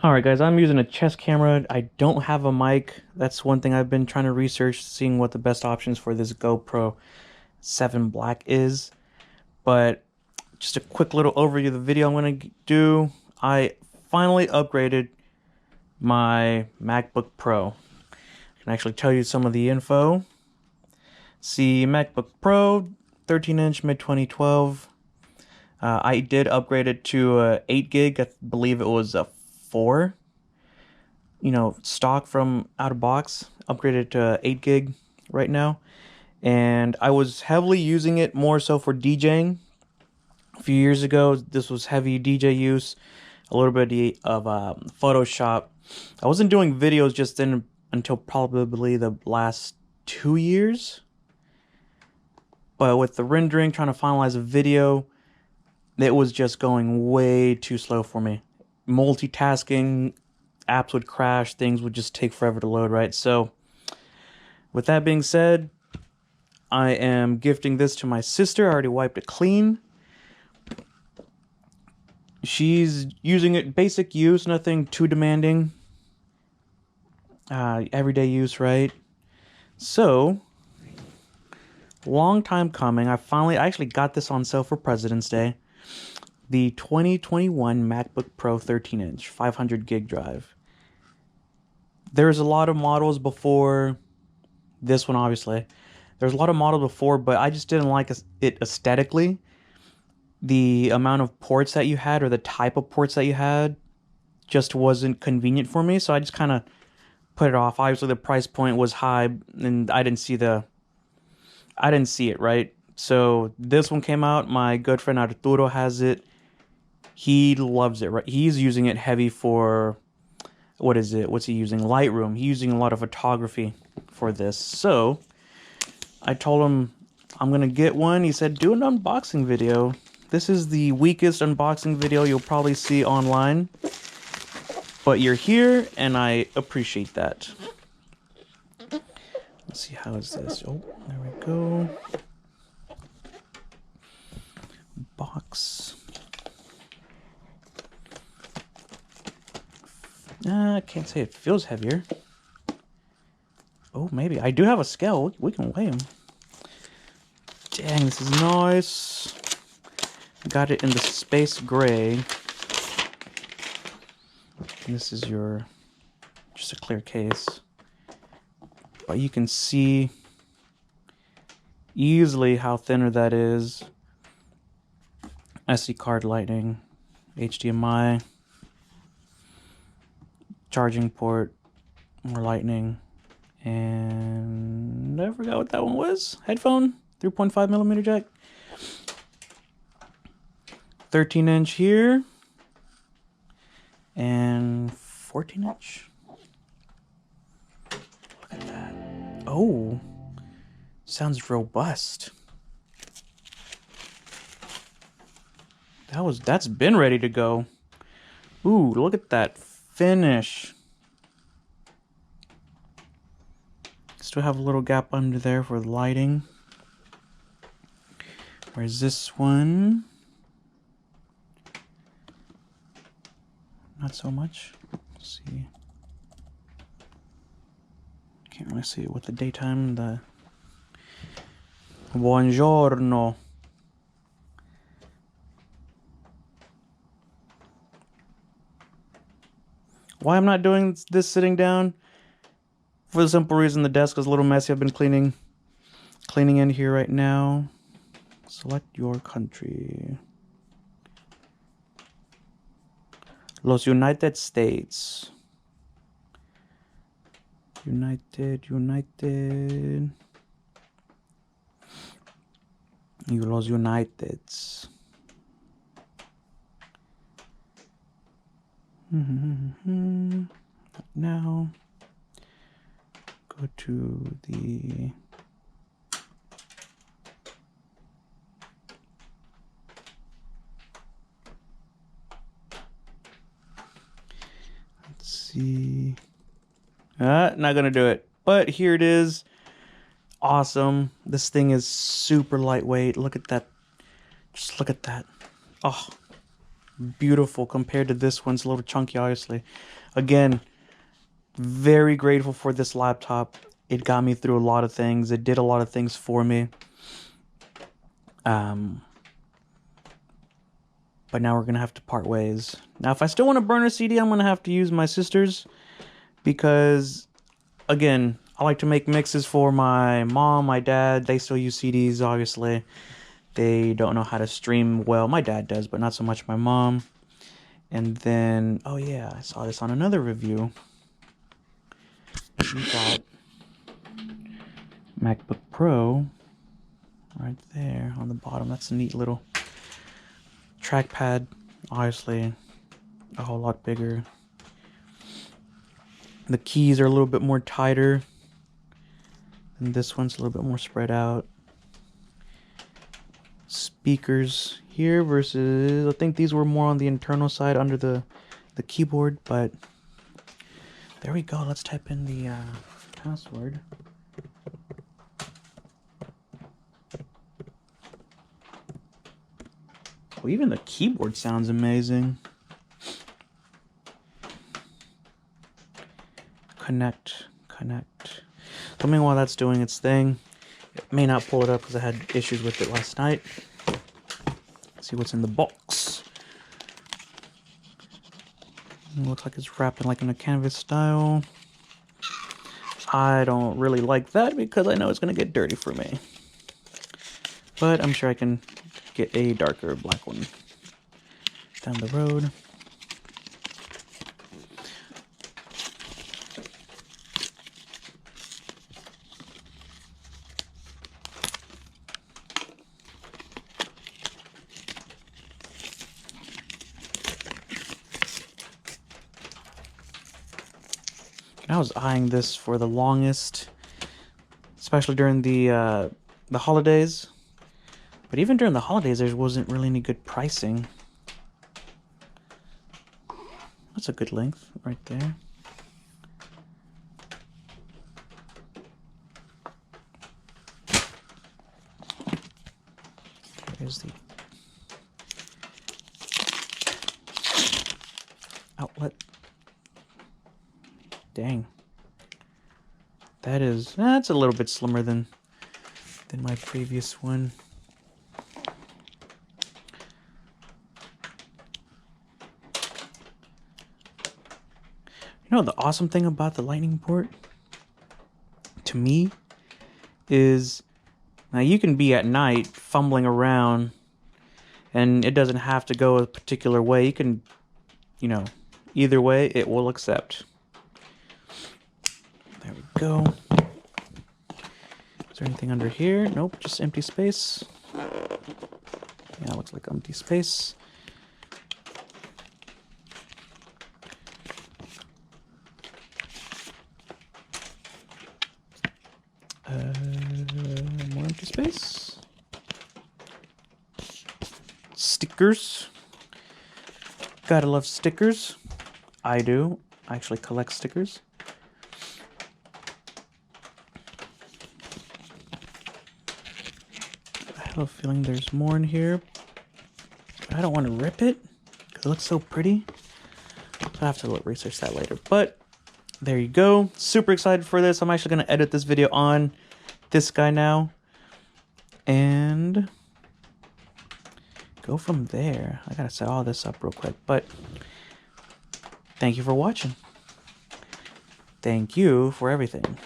Alright guys, I'm using a chest camera. I don't have a mic. That's one thing I've been trying to research, seeing what the best options for this GoPro 7 Black is. But just a quick little overview of the video I'm going to do. I finally upgraded my MacBook Pro. I can actually tell you some of the info. See, MacBook Pro, 13-inch, mid-2012. I did upgrade it to 8 gig. I believe it was a 4. Stock from out of box. Upgraded to 8 gig right now. And I was heavily using it more so for DJing. A few years ago, this was heavy DJ use. A little bit of Photoshop. I wasn't doing videos just then until probably the last 2 years. But with the rendering, trying to finalize a video, it was just going way too slow for me. Multitasking, apps would crash, things would just take forever to load, right? So, with that being said, I am gifting this to my sister. I already wiped it clean. She's using it basic use, nothing too demanding. Everyday use, right? So, long time coming. I actually got this on sale for President's Day. The 2021 MacBook Pro 13-inch, 500 gig drive. There's a lot of models before this one, obviously. There's a lot of models before, but I just didn't like it aesthetically. The amount of ports that you had, or the type of ports that you had, just wasn't convenient for me, so I just kind of put it off. Obviously, the price point was high, and I didn't see it, right? So this one came out. My good friend Arturo has it. He loves it, right? He's using it heavy for, what is it? What's he using? Lightroom. He's using a lot of photography for this. So I told him I'm going to get one. He said, do an unboxing video. This is the weakest unboxing video you'll probably see online. But you're here, and I appreciate that. Let's see, how is this? Oh, there we go. Box. I can't say it feels heavier. Oh, maybe. I do have a scale. We can weigh them. Dang, this is nice. Got it in the space gray. And this is just a clear case. But you can see easily how thinner that is. SD card, lightning, HDMI, charging port, more lightning, and I forgot what that one was. Headphone, 3.5mm jack. 13-inch here, and 14-inch. Look at that. Oh, sounds robust. That's been ready to go. Ooh, look at that finish. Still have a little gap under there for the lighting. Where's this one? Not so much. Let's see. Can't really see it with the daytime. The buongiorno. Why I'm not doing this sitting down? For the simple reason the desk is a little messy. I've been cleaning in here right now. Select your country. Los United States. United. Los Uniteds. Now, go to the let's see. Not gonna do it, but here it is. Awesome. This thing is super lightweight. Look at that. Just look at that. Oh, beautiful compared to this one's a little chunky, obviously. Again, very grateful for this laptop. It got me through a lot of things. It did a lot of things for me. But now we're going to have to part ways. Now, if I still want to burn a CD, I'm going to have to use my sister's. Because, again, I like to make mixes for my mom, my dad. They still use CDs, obviously. They don't know how to stream well. My dad does, but not so much my mom. And then, oh yeah, I saw this on another review. We got MacBook Pro right there on the bottom. That's a neat little trackpad. Obviously, a whole lot bigger. The keys are a little bit more tighter. And this one's a little bit more spread out. Speakers here versus, I think these were more on the internal side under the keyboard, but there we go. Let's type in the password. Oh, even the keyboard sounds amazing. Connect. So meanwhile that's doing its thing, it may not pull it up because I had issues with it last night. Let's see what's in the box. It looks like it's wrapped in like in a canvas style. I don't really like that because I know it's going to get dirty for me. But I'm sure I can get a darker black one down the road. I was eyeing this for the longest, especially during the holidays. But even during the holidays, there wasn't really any good pricing. That's a good length right there. Here's the outlet. Dang. That's a little bit slimmer than my previous one. You know, the awesome thing about the Lightning port, to me, is now you can be at night fumbling around and it doesn't have to go a particular way. You can, you know, either way it will accept. There we go. Is there anything under here? Nope, just empty space. Yeah, looks like empty space. More empty space. Stickers. Gotta love stickers. I do. I actually collect stickers. I have a feeling there's more in here. But I don't want to rip it because it looks so pretty. So I have to research that later. But there you go. Super excited for this. I'm actually going to edit this video on this guy now. And go from there. I got to set all this up real quick. But thank you for watching. Thank you for everything.